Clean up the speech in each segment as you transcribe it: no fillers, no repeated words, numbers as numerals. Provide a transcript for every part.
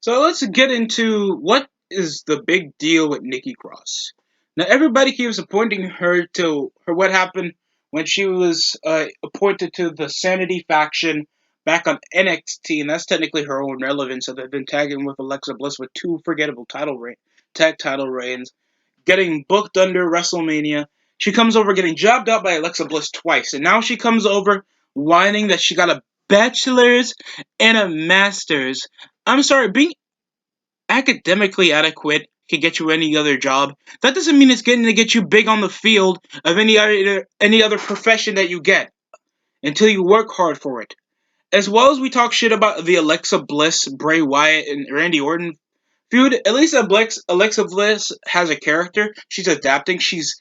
So let's get into what is the big deal with Nikki Cross. Now everybody keeps pointing her to her what happened when she was appointed to the Sanity faction back on NXT, and that's technically her own relevance. So they've been tagging with Alexa Bliss with two forgettable tag title reigns, getting booked under WrestleMania. She comes over getting jobbed out by Alexa Bliss twice, and now she comes over whining that she got a bachelor's and a master's. I'm sorry, being academically adequate can get you any other job. That doesn't mean it's going to get you big on the field of any other profession that you get until you work hard for it. As well as we talk shit about the Alexa Bliss, Bray Wyatt, and Randy Orton feud, at least Alexa Bliss has a character. She's adapting. She's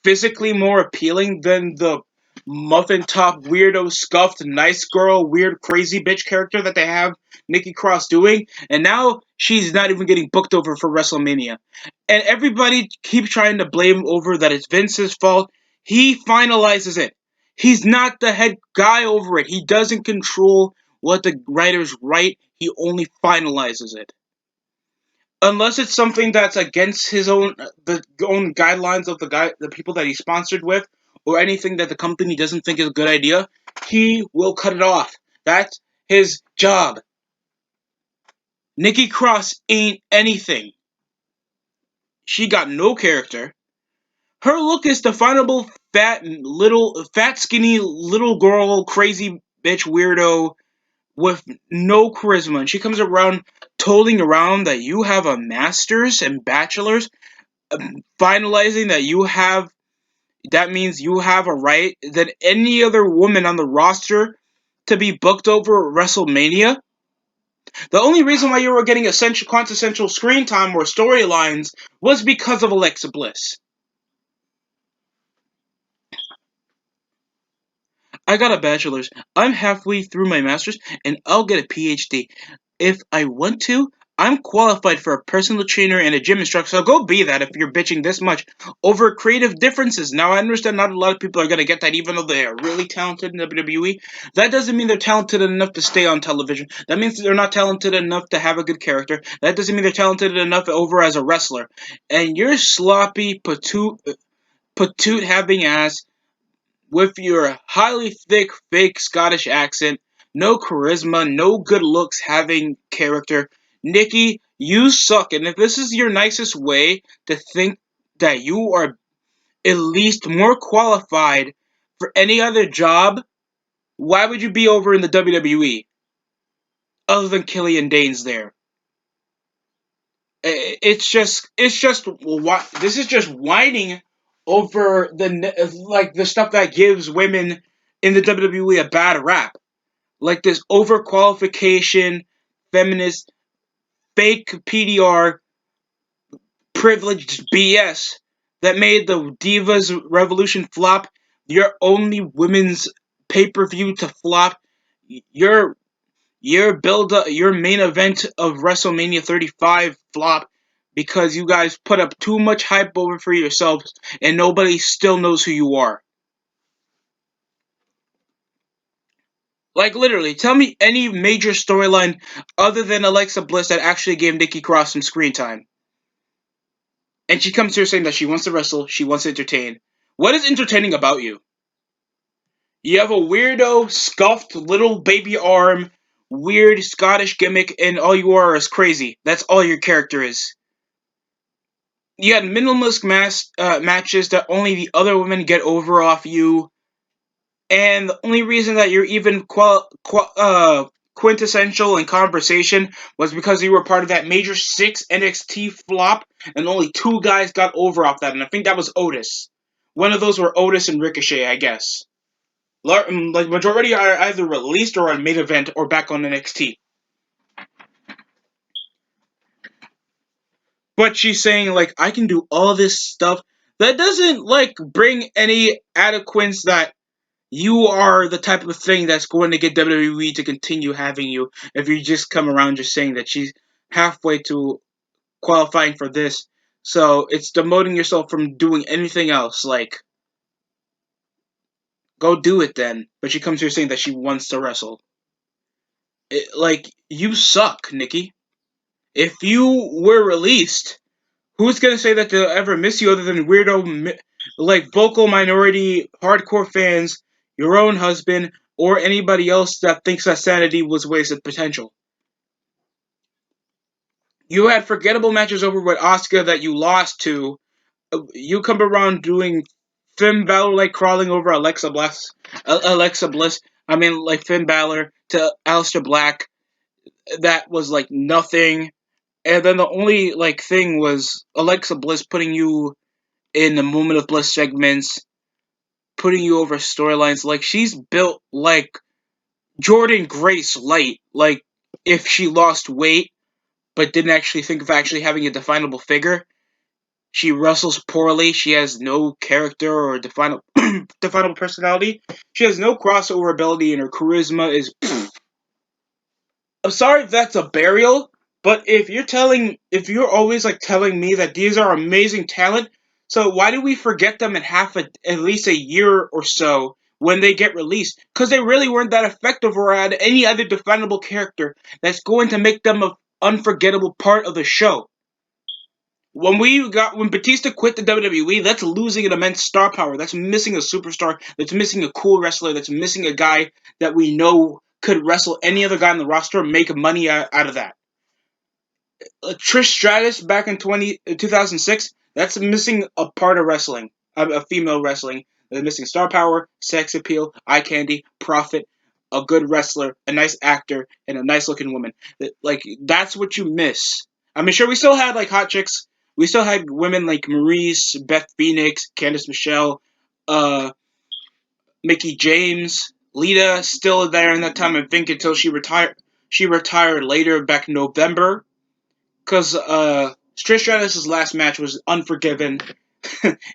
physically more appealing than the muffin top weirdo scuffed nice girl weird crazy bitch character that they have Nikki Cross doing, and now she's not even getting booked over for WrestleMania. And everybody keeps trying to blame over that it's Vince's fault. He finalizes it. He's not the head guy over it. He doesn't control what the writers write. He only finalizes it unless it's something that's against his own the own guidelines of the people that he sponsored with, or anything that the company doesn't think is a good idea, he will cut it off. That's his job. Nikki Cross ain't anything. She got no character. Her look is definable fat skinny little girl crazy bitch weirdo with no charisma, and she comes around toting around that you have a master's and bachelor's, finalizing that that means you have a right than any other woman on the roster to be booked over WrestleMania. The only reason why you were getting essential quintessential screen time or storylines was because of Alexa Bliss. I got a bachelor's. I'm halfway through my master's, and I'll get a PhD. If I want to, I'm qualified for a personal trainer and a gym instructor, so go be that if you're bitching this much over creative differences. Now, I understand not a lot of people are going to get that, even though they are really talented in WWE. That doesn't mean they're talented enough to stay on television. That means they're not talented enough to have a good character. That doesn't mean they're talented enough over as a wrestler. And your sloppy, patoot having ass with your highly thick, fake Scottish accent, no charisma, no good looks, having character. Nikki, you suck. And if this is your nicest way to think that you are at least more qualified for any other job, why would you be over in the WWE other than Killian Dane's there? This is just whining over the stuff that gives women in the WWE a bad rap, like this overqualification, feminist, fake PDR, privileged BS that made the Divas Revolution flop, your only women's pay-per-view to flop, your your main event of WrestleMania 35 flop because you guys put up too much hype over for yourselves and nobody still knows who you are. Like literally, tell me any major storyline other than Alexa Bliss that actually gave Nikki Cross some screen time. And she comes here saying that she wants to wrestle, she wants to entertain. What is entertaining about you? You have a weirdo, scuffed little baby arm, weird Scottish gimmick, and all you are is crazy. That's all your character is. You had minimalist matches that only the other women get over off you, and the only reason that you're even quintessential in conversation was because you were part of that major 6 NXT flop, and only 2 guys got over off that, and I think that was Otis. One of those were Otis and Ricochet, I guess. Like majority are either released or on main event or back on NXT. But she's saying like I can do all this stuff. That doesn't like bring any adequacy that you are the type of thing that's going to get WWE to continue having you if you just come around just saying that she's halfway to qualifying for this. So it's demoting yourself from doing anything else. Like, go do it then. But she comes here saying that she wants to wrestle. Like, you suck, Nikki. If you were released, who's gonna say that they'll ever miss you other than like vocal minority hardcore fans, your own husband, or anybody else that thinks that Sanity was wasted potential? You had forgettable matches over with Asuka that you lost to. You come around doing Finn Balor like crawling over Alexa Bliss. I mean, like Finn Balor to Aleister Black. That was like nothing. And then the only like thing was Alexa Bliss putting you in the Moment of Bliss segments, putting you over storylines. Like she's built like Jordan Grace light. Like if she lost weight but didn't actually think of actually having a definable figure. She wrestles poorly. She has no character or definable personality. She has no crossover ability, and her charisma is. I'm sorry if that's a burial, but if you're always like telling me that these are amazing talent, so why do we forget them in at least a year or so when they get released? Because they really weren't that effective or had any other definable character that's going to make them an unforgettable part of the show. When Batista quit the WWE, that's losing an immense star power. That's missing a superstar. That's missing a cool wrestler. That's missing a guy that we know could wrestle any other guy on the roster and make money out of that. Trish Stratus back in 2006, that's missing a part of wrestling, a female wrestling. They're missing star power, sex appeal, eye candy, profit, a good wrestler, a nice actor, and a nice looking woman. Like that's what you miss. I mean, sure, we still had like hot chicks. We still had women like Maurice, Beth Phoenix, Candice Michelle, uh, Mickey James, Lita, still there in that time. I think until she retired. She retired later back in November because Trish Stratus' last match was Unforgiven.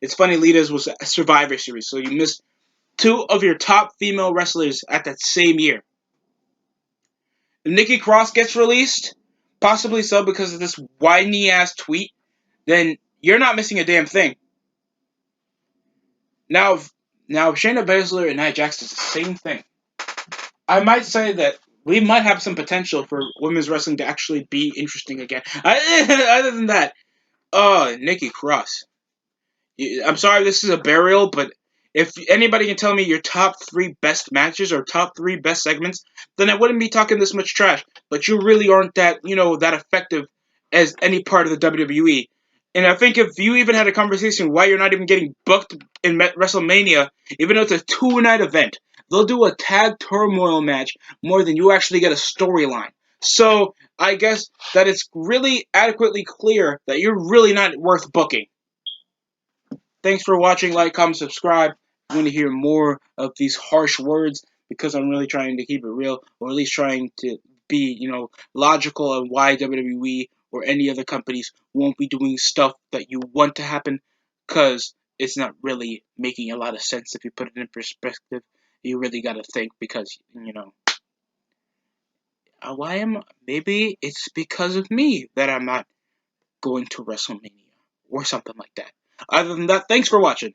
It's funny, Lita's was a Survivor Series, so you missed two of your top female wrestlers at that same year. If Nikki Cross gets released, possibly so because of this whiny ass tweet, then you're not missing a damn thing. Now, now Shayna Baszler and Nia Jax is the same thing. I might say that we might have some potential for women's wrestling to actually be interesting again. Other than that, Nikki Cross. I'm sorry this is a burial, but if anybody can tell me your top three best matches or top three best segments, then I wouldn't be talking this much trash. But you really aren't that effective as any part of the WWE. And I think if you even had a conversation why you're not even getting booked in WrestleMania, even though it's a 2-night event, they'll do a tag turmoil match more than you actually get a storyline. So I guess that it's really adequately clear that you're really not worth booking. Thanks for watching. Like, comment, subscribe. If you want to hear more of these harsh words, because I'm really trying to keep it real, or at least trying to be, logical on why WWE or any other companies won't be doing stuff that you want to happen, because it's not really making a lot of sense if you put it in perspective. You really got to think because, maybe it's because of me that I'm not going to WrestleMania or something like that. Other than that, thanks for watching.